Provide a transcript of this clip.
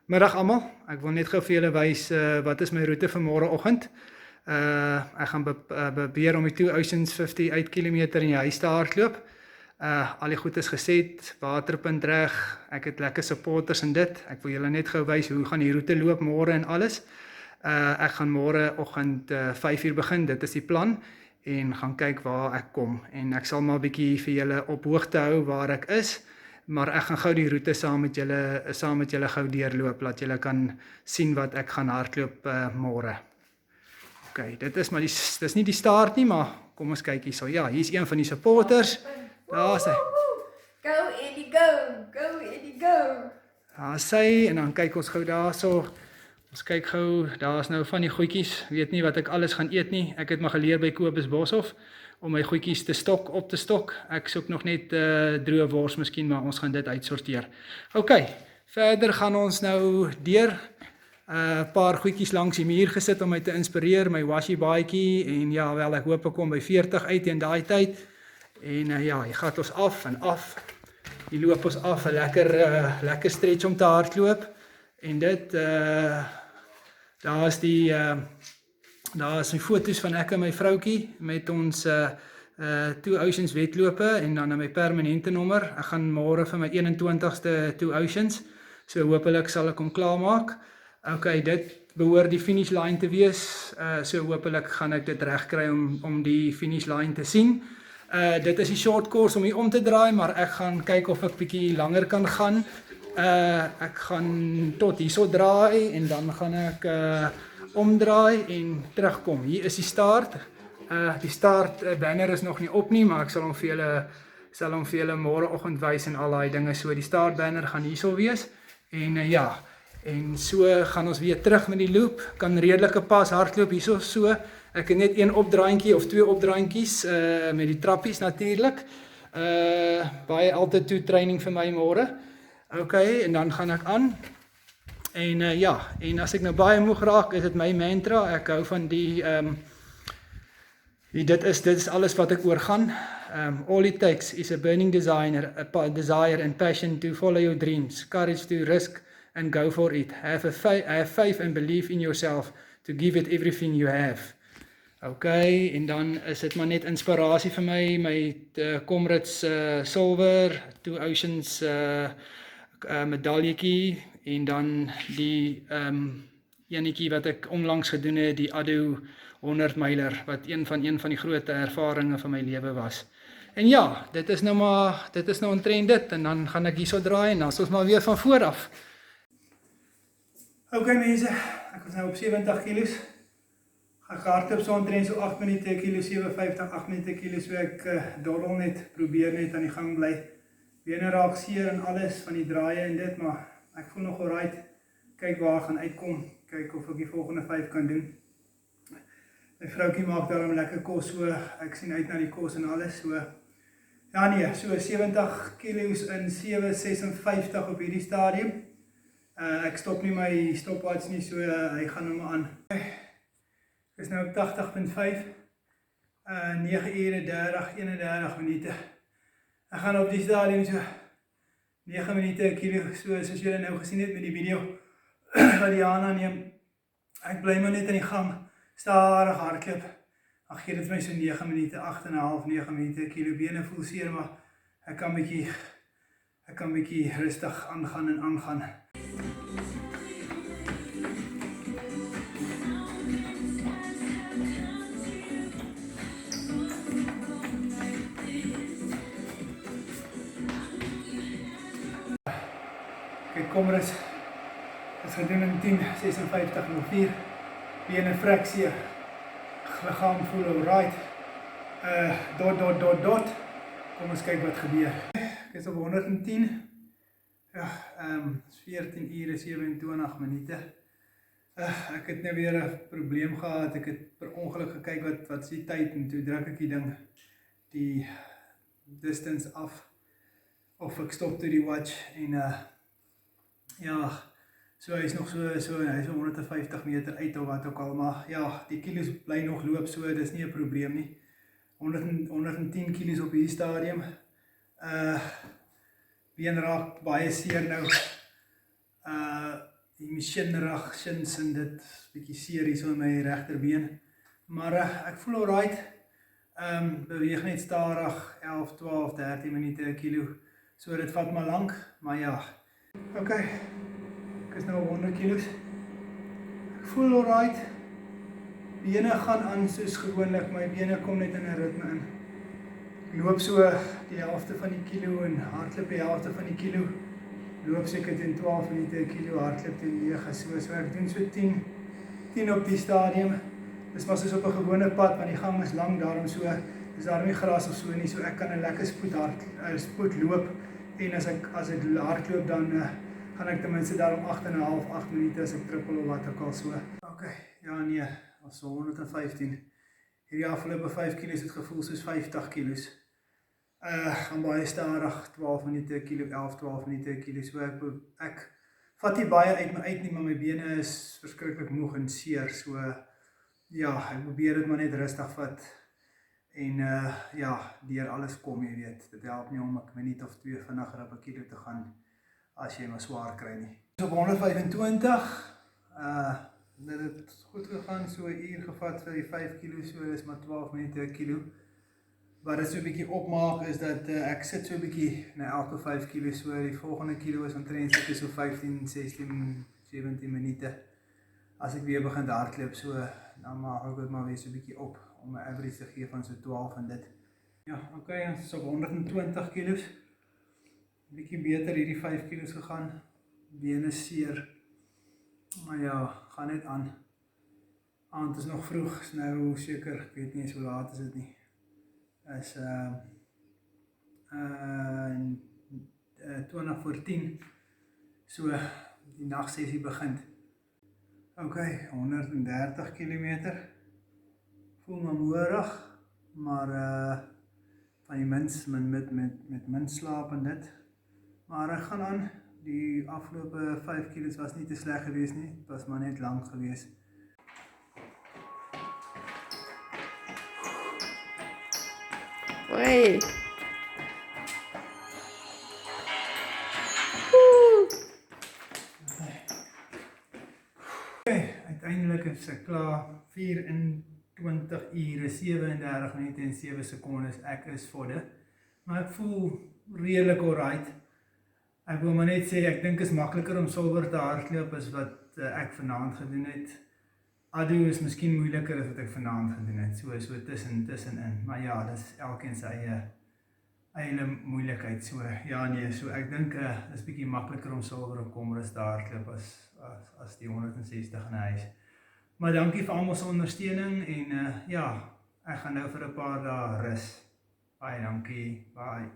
Middag almal. Ek wil net gou vir julle wys wat is my roete vir môreoggend. Ek gaan probeer om die 2 Oceans 58 km in die huis te hardloop. Al die goed is geset, waterpunt reg. Ek het lekker supporters en dit. Ek wil julle net gou wys hoe gaan die roete loop môre en alles. Ek gaan môreoggend 5 uur begin. Dit is die plan en gaan kyk waar ek kom en ek sal maar 'n bietjie vir julle op hoogte hou waar ek is. Maar ek gaan gou die roete saam met julle gou deurloop, laat julle kan sien wat ek gaan hardloop môre. OK, dit is nie die start nie, maar kom ons kyk hierso. Ja, hier's een van die supporters. Daar's hy. Go Eddie, go! Go Eddie, go! Daar's hy en dan kyk ons gou daarso. Ons kyk gou, daar's nou van die goedjies. Weet nie wat ek alles gaan eet nie. Ek het maar geleer by Kobus Boshoff om my goedjies op te stok. Ek soek nog net droë wors miskien, maar ons gaan dit uitsorteer. OK, verder gaan ons nou deur 'n paar goedjies langs die muur gesit om my te inspireer, my washi baadjie en ja, wel ek hoop ek kom by 40 uit in daai tyd. En ja, hier gaan ons af en af. Hier loop ons af, 'n lekker stretch om te hardloop. En dit daar's die foto's van ek en my vroutjie met ons 2 Oceans wedlope en dan my permanente nommer. Ek gaan môre vir my 21ste 2 Oceans. So hopelik sal ek hom klaarmaak. OK, dit behoort die finish line te wees. So hopelik gaan ek dit regkry om die finish line te sien. Dit is die short course om hier om te draai, maar ek gaan kyk of ek bietjie langer kan gaan. Ek gaan tot hierso draai en dan gaan ek omdraai en terugkom. Hier is die start. Die start banner is nog nie op nie, maar ek sal hom vir julle môreoggend wys en al daai dinge. So die start banner gaan hierso wees. En ja, en so gaan ons weer terug met die loop. Kan redelike pas hardloop hierso so. Ek het net een opdraantjie of 2 opdraantjies met die trappies natuurlik. Baie altitude training vir my môre. OK, en dan gaan ek aan. En ja, en as ek nou baie moeg raak, is dit my mantra. Ek hou van dit is alles wat ek oorgaan. All it takes is a burning desire and passion to follow your dreams, courage to risk and go for it. Have faith and believe in yourself to give it everything you have. OK, en dan is dit maar net inspirasie vir my Comrades silver, 2 Oceans medaljetjie en dan die enetjie wat ek onlangs gedoen het, die ADO 100 myler, wat een van die groot ervarings van my lewe was. En ja, dit is nou omtrent dit, en dan gaan ek hierso draai, en dan is ons maar weer van voor af. OK mense, ek was nou op 70 kilos, gaan hardloop so omtrent so 8 minute kilo, 57, 8 minute kilo, so ek doddel net, probeer net aan die gang bly. Bene raak seer en alles van die draaie en dit, maar ek voel nog alright. Kyk waar ek gaan uitkom, kyk of ek die volgende 5 kan doen. My vroukie maak daarom lekker kos, so ek sien uit na die kos en alles, so ja nee, so 70 kilos in 7:56 op hierdie stadium. Ek stop nie my stopwatch nie, so hy gaan nou maar aan. Ek is nou op 80.5, 9 ure 31 minute. Ek gaan op die stadium so 9 minute kilo, soos julle nou gesien het met die video wat Diana neem. Ek bly maar net in die gang, stadig hardloop. Ag gee dit vir my so 9 minute, 8,5, 9 minute kilo. Bene voel seer, maar ek kan bietjie rustig aangaan en aangaan. Kijk, Comrades, het is gedoen in 10:56:04, bene fractie, lichaam voel alright, dot, kom eens kijken wat gebeur. Ek is op 110, ja, 14 ure 27 minute. Ek het nou weer 'n probleem gehad, ek het per ongeluk gekyk wat is die tyd en toe druk ek die ding, die distance af, of ek stop toe die watch en ja, so hy is nog hy is 150 meter uit of wat ook al, maar ja, die kilos bly nog loop, so dis nie 'n probleem nie. 110 kilos op hierdie stadium. Been raak baie seer nou. die masjinerig shins en dit bietjie seer hier so in my regterbeen. Maar ek voel alright. Beweeg net stadig 11, 12, 13 minute 'n kilo. So dit vat maar lank, maar ja. Okay. Ek is nou 100 kilos. Ek voel alright. Bene gaan aan soos gewoonlik, my bene kom net in 'n ritme in. Ek loop so die helfte van die kilo en hardloop die helfte van die kilo. Loop seker teen 12 minute 'n kilo, hardloop teen 9, so ek doen so 10 op die stadium. Dis maar soos op 'n gewone pad, want die gang is lang, daarom so, is daar nie gras of so nie, so ek kan 'n lekker spoed loop, en as ek hardloop, dan gaan ek ten minste daarom 8,5, 8 minute as ek trippel of wat ook al so. Okay, ja nee, ons so 115. Hierdie afgelope 5 kilos het gevoel soos 50 kilos. Gaan baie stadig, 12 minute 'n kilo, 11, 12 minute 'n kilo, so ek vat nie baie uit my uit nie, maar my bene is verskriklik moeg en seer, so ja, ek probeer dit maar net rustig vat, en ja, deur alles kom, jy weet, dit help nie om 'n minuut of 2 vinniger op 'n kilo te gaan, as jy maar swaar kry nie. So op 125, dit het goed gegaan, so 'n uur gevat vir die 5 kilo, so dis maar 12 minute 'n kilo. Wat dit so 'n bietjie opmaak is dat ek sit so 'n bietjie na elke 5 kilo, so die volgende kilo is omtrent so 15, 16, 17 minute. As ek weer begin hardloop, so dan maak ek dit maar weer so 'n bietjie op, om 'n average te gee van so 12 en dit. Ja, okay, ons is op 120 kilos. Bietjie beter hierdie 5 kilos gegaan. Bene seer. Maar ja, gaan net aan. Aand is nog vroeg, is nou seker, ek weet nie eens hoe laat is dit nie. Is 20 voor 10. So, die nagsessie begin. Okay, 130 kilometer. Voel my moerig, maar van die mens met min slaap en dit. Maar ek gaan aan. Die afgelope 5 kilos was nie te sleg geweest nie. Het was maar net lang geweest. Hoi. Uiteindelik is ek klaar. 24 ure, 37 minute en 7 sekondes. Ek is vodde. Maar ek voel redelik alright. Ek wil maar net sê, ek dink is makliker om silwer te hardloop as wat ek vanaand gedoen het. Ado is miskien moeiliker as wat ek vanaand gedoen het. So tussenin. Maar ja, dit is elkeen sy eie moeilikheid. So ja nee, so ek dink is bietjie makliker om silwer op Comrades te hardloop as die 160 in die huis. Maar dankie vir almal se ondersteuning en ja, ek gaan nou vir 'n paar dae rus. Baie dankie. Bye.